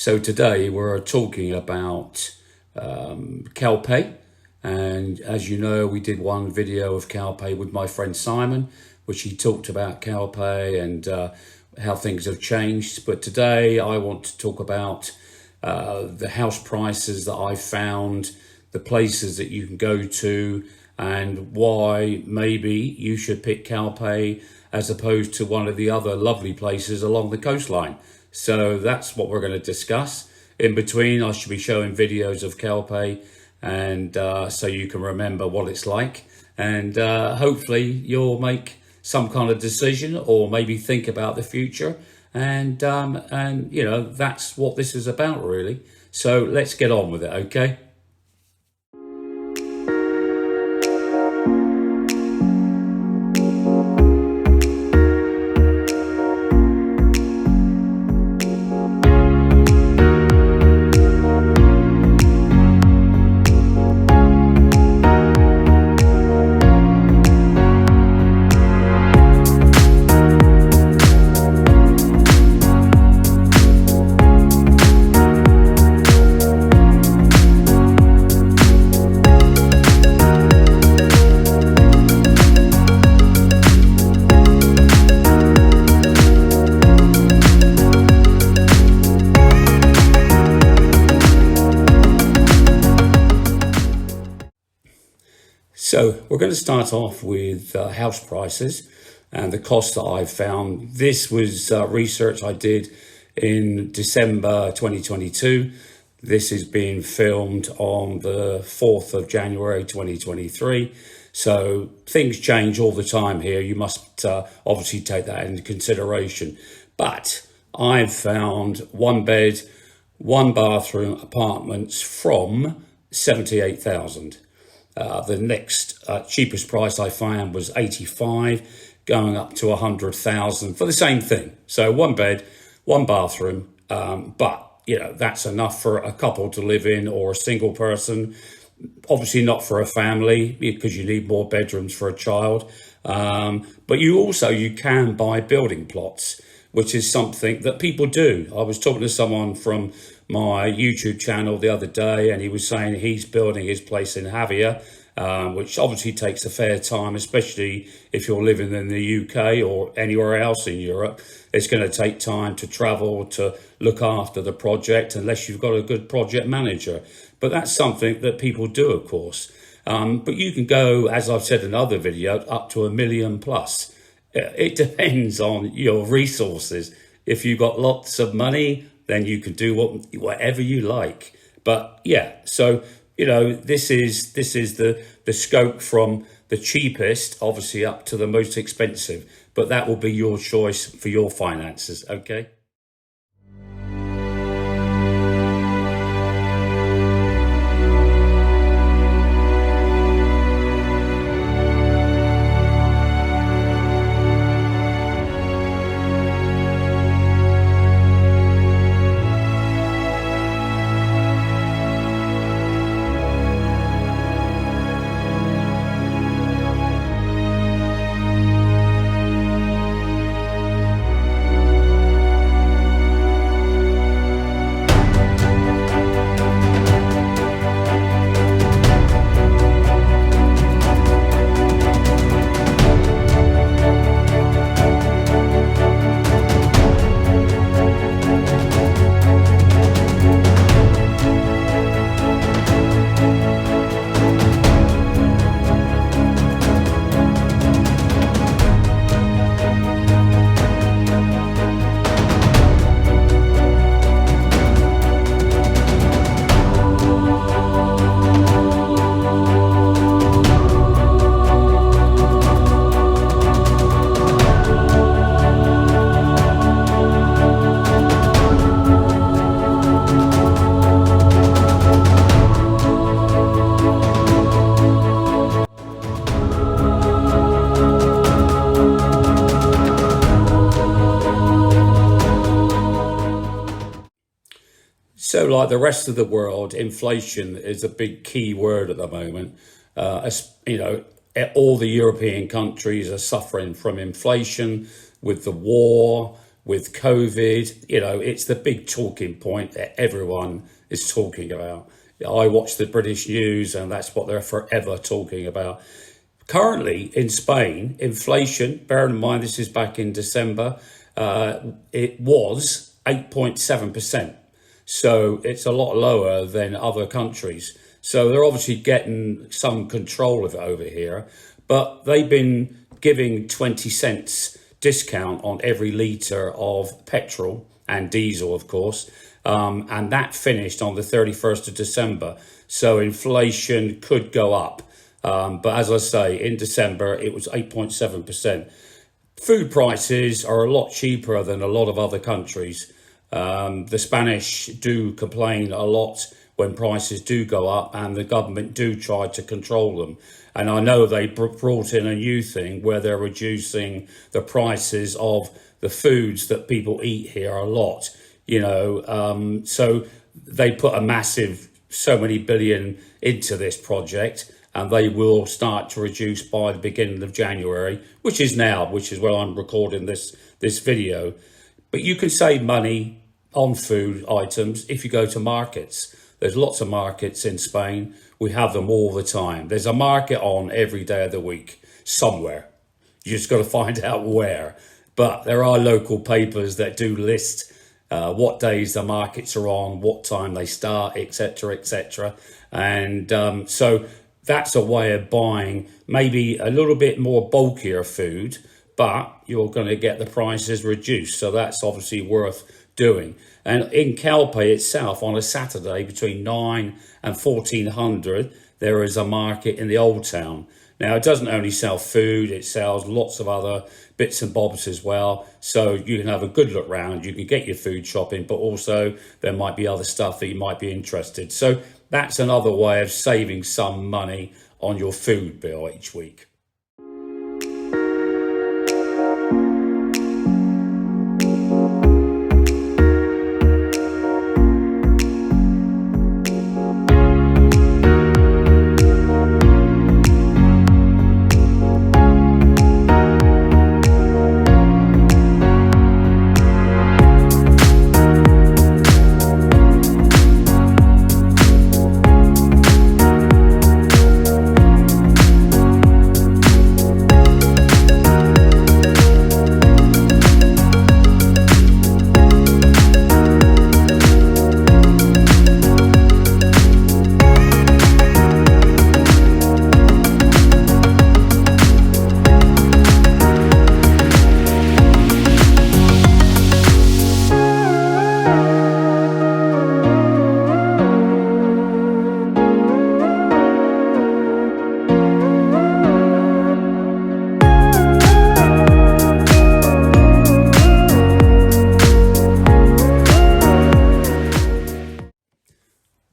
So today we're talking about CalPay, and as you know, we did one video of CalPay with my friend Simon, which he talked about CalPay and how things have changed. But today I want to talk about the house prices that I found, the places that you can go to, and why maybe you should pick CalPay as opposed to one of the other lovely places along the coastline. So that's what we're going to discuss. In between, I should be showing videos of CalPay, and so you can remember what it's like. And hopefully you'll make some kind of decision, or maybe think about the future. And you know, that's what this is about, really. So let's get on with it, okay? So we're going to start off with house prices and the cost that I've found. This was research I did in December 2022. This is being filmed on the 4th of January 2023. So things change all the time here. You must obviously take that into consideration. But I've found 1 bed, 1 bathroom apartments from 78,000. The next cheapest price I found was 85, going up to 100,000 for the same thing. So 1 bed, 1 bathroom, but you know, that's enough for a couple to live in, or a single person. Obviously not for a family, because you need more bedrooms for a child. But you can buy building plots, which is something that people do. I was talking to someone from my YouTube channel the other day, and he was saying he's building his place in Javier, which obviously takes a fair time, especially if you're living in the UK or anywhere else in Europe. It's going to take time to travel to look after the project, unless you've got a good project manager. But that's something that people do, of course. But you can go, as I've said in another video, up to $1 million plus. It depends on your resources. If you've got lots of money, then you can do whatever you like. But yeah, so you know, this is the scope from the cheapest, obviously, up to the most expensive. But that will be your choice for your finances, okay? So like the rest of the world, inflation is a big key word at the moment. You know, all the European countries are suffering from inflation with the war, with COVID. You know, it's the big talking point that everyone is talking about. I watch the British news and that's what they're forever talking about. Currently in Spain, inflation, bearing in mind this is back in December, it was 8.7%. So it's a lot lower than other countries. So they're obviously getting some control of it over here, but they've been giving 20 cents discount on every litre of petrol and diesel, of course. And that finished on the 31st of December. So inflation could go up. But as I say, in December, it was 8.7%. Food prices are a lot cheaper than a lot of other countries. The Spanish do complain a lot when prices do go up, and the government do try to control them. And I know they brought in a new thing where they're reducing the prices of the foods that people eat here a lot, you know. So they put a massive, so many billion into this project, and they will start to reduce by the beginning of January, which is now, which is where I'm recording this video. But you can save money on food items if you go to markets. There's lots of markets in Spain. We have them all the time. There's a market on every day of the week somewhere. You just got to find out where. But there are local papers that do list what days the markets are on, what time they start, etc., etc. And so that's a way of buying maybe a little bit more bulkier food, but you're going to get the prices reduced. So that's obviously worth doing. And in Calpe itself, on a Saturday between 9 and 1400, there is a market in the Old Town. Now, it doesn't only sell food, it sells lots of other bits and bobs as well. So you can have a good look round, you can get your food shopping, but also there might be other stuff that you might be interested. So that's another way of saving some money on your food bill each week.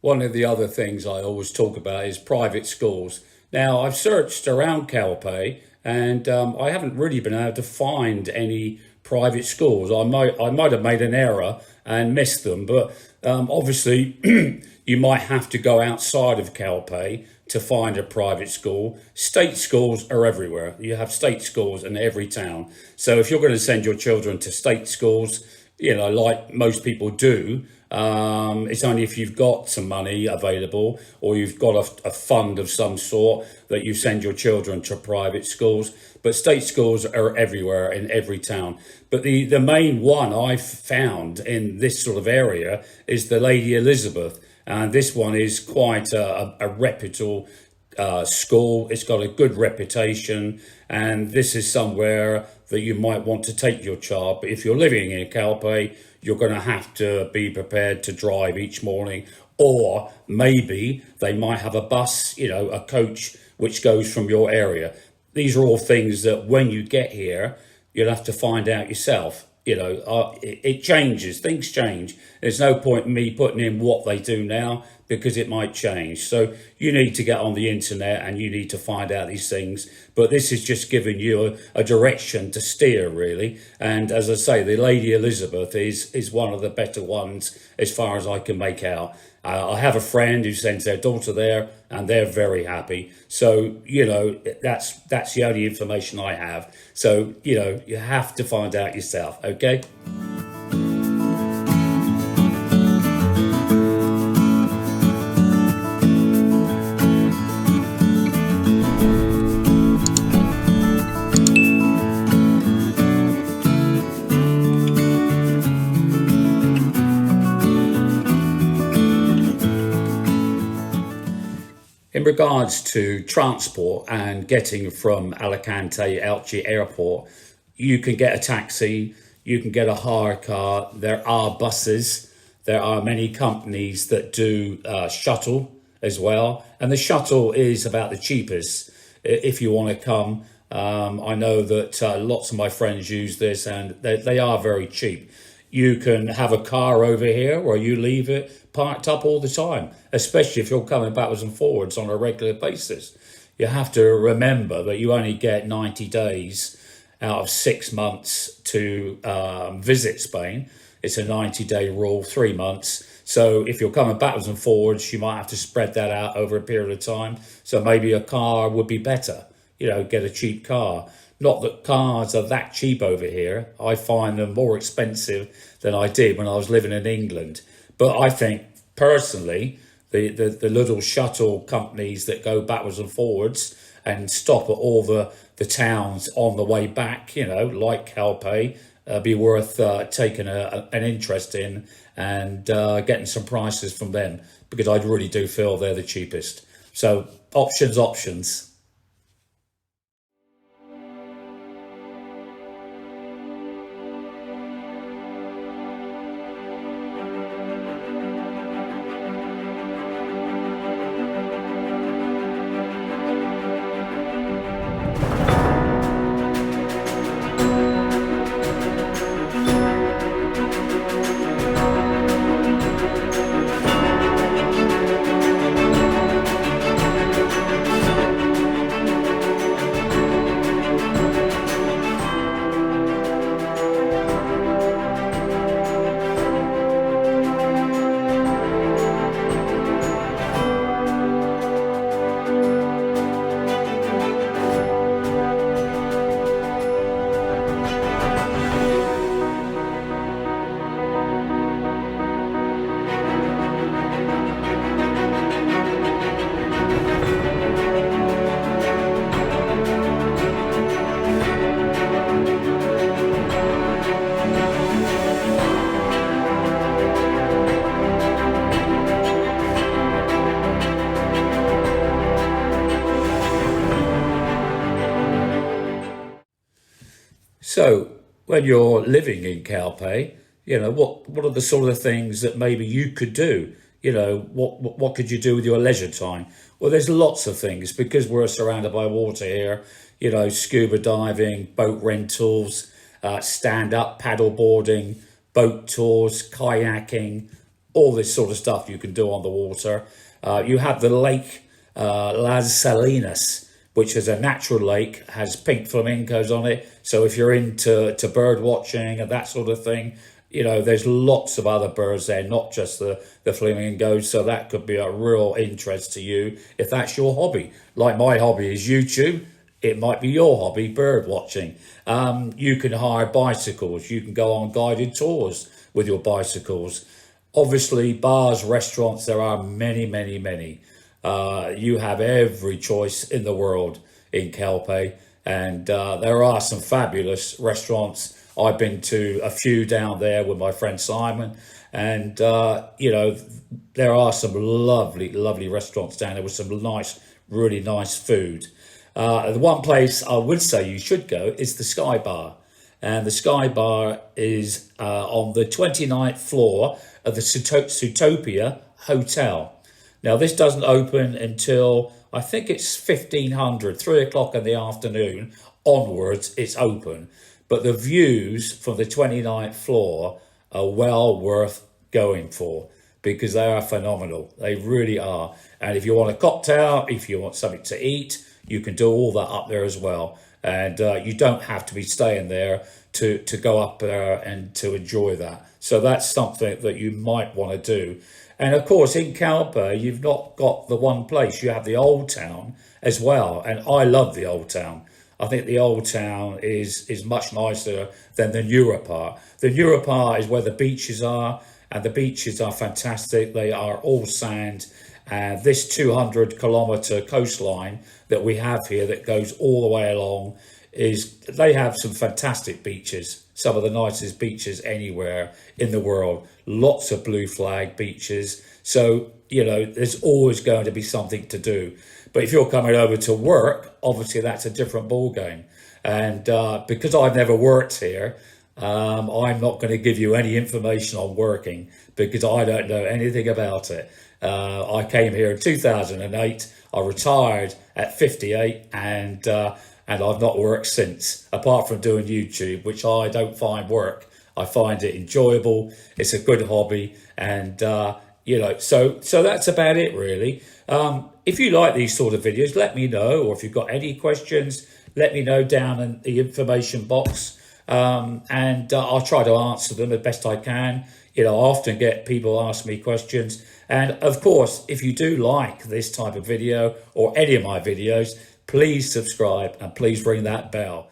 One of the other things I always talk about is private schools. Now, I've searched around Calpe and I haven't really been able to find any private schools. I might have made an error and missed them, but obviously you might have to go outside of Calpe to find a private school. State schools are everywhere. You have state schools in every town. So if you're going to send your children to state schools, you know, like most people do, it's only if you've got some money available or you've got a fund of some sort that you send your children to private schools. But state schools are everywhere in every town. But the main one I've found in this sort of area is the Lady Elizabeth. And this one is quite a reputable school. It's got a good reputation, and this is somewhere that you might want to take your child. But if you're living in Calpe, you're going to have to be prepared to drive each morning, or maybe they might have a bus, you know, a coach which goes from your area. These are all things that when you get here, you'll have to find out yourself. You know, it changes, things change. There's no point in me putting in what they do now because it might change. So you need to get on the internet and you need to find out these things. But this is just giving you a direction to steer, really. And as I say, the Lady Elizabeth is one of the better ones as far as I can make out. I have a friend who sends their daughter there and they're very happy. So, you know, that's the only information I have. So, you know, you have to find out yourself, okay? regards to transport and getting from Alicante Elche Airport, you can get a taxi, you can get a hire car, there are buses, there are many companies that do shuttle as well, and the shuttle is about the cheapest if you want to come. I know that lots of my friends use this and they are very cheap. You can have a car over here where you leave it parked up all the time, especially if you're coming backwards and forwards on a regular basis. You have to remember that you only get 90 days out of 6 months to visit Spain. It's a 90-day rule, 3 months. So if you're coming backwards and forwards, you might have to spread that out over a period of time. So maybe a car would be better, get a cheap car. Not that cars are that cheap over here. I find them more expensive than I did when I was living in England. But I think personally, the little shuttle companies that go backwards and forwards and stop at all the towns on the way back, like Calpe, be worth taking an interest in and getting some prices from them, because I really do feel they're the cheapest. So options. So when you're living in Calpe, what are the sort of things that maybe you could do? What could you do with your leisure time? Well, there's lots of things because we're surrounded by water here. Scuba diving, boat rentals, stand-up paddle boarding, boat tours, kayaking, all this sort of stuff you can do on the water. You have the lake Las Salinas, which is a natural lake, has pink flamingos on it. So if you're into bird watching and that sort of thing, there's lots of other birds there, not just the flamingos. So that could be a real interest to you if that's your hobby. Like my hobby is YouTube. It might be your hobby, bird watching. You can hire bicycles. You can go on guided tours with your bicycles. Obviously, bars, restaurants, there are many, many, many. You have every choice in the world in Calpe, and there are some fabulous restaurants. I've been to a few down there with my friend Simon, and there are some lovely, lovely restaurants down there with some really nice food. The one place I would say you should go is the Sky Bar, and the Sky Bar is on the 29th floor of the Zootopia Hotel. Now, this doesn't open until, I think it's 1500, 3 o'clock in the afternoon onwards, it's open. But the views from the 29th floor are well worth going for because they are phenomenal. They really are. And if you want a cocktail, if you want something to eat, you can do all that up there as well. And you don't have to be staying there to go up there and to enjoy that. So that's something that you might want to do. And of course, in Calpe, you've not got the one place. You have the Old Town as well. And I love the Old Town. I think the Old Town is much nicer than the newer part. The newer part is where the beaches are, and the beaches are fantastic. They are all sand. And this 200-kilometre coastline that we have here that goes all the way along they have some fantastic beaches, some of the nicest beaches anywhere in the world. Lots of blue flag beaches. So, there's always going to be something to do. But if you're coming over to work, obviously that's a different ball game. And because I've never worked here, I'm not going to give you any information on working because I don't know anything about it. I came here in 2008. I retired at 58, and I've not worked since, apart from doing YouTube, which I don't find work. I find it enjoyable. It's a good hobby, and so that's about it, really. If you like these sort of videos, let me know, or if you've got any questions, let me know down in the information box, and I'll try to answer them as best I can. I often get people ask me questions, and of course, if you do like this type of video or any of my videos, please subscribe and please ring that bell.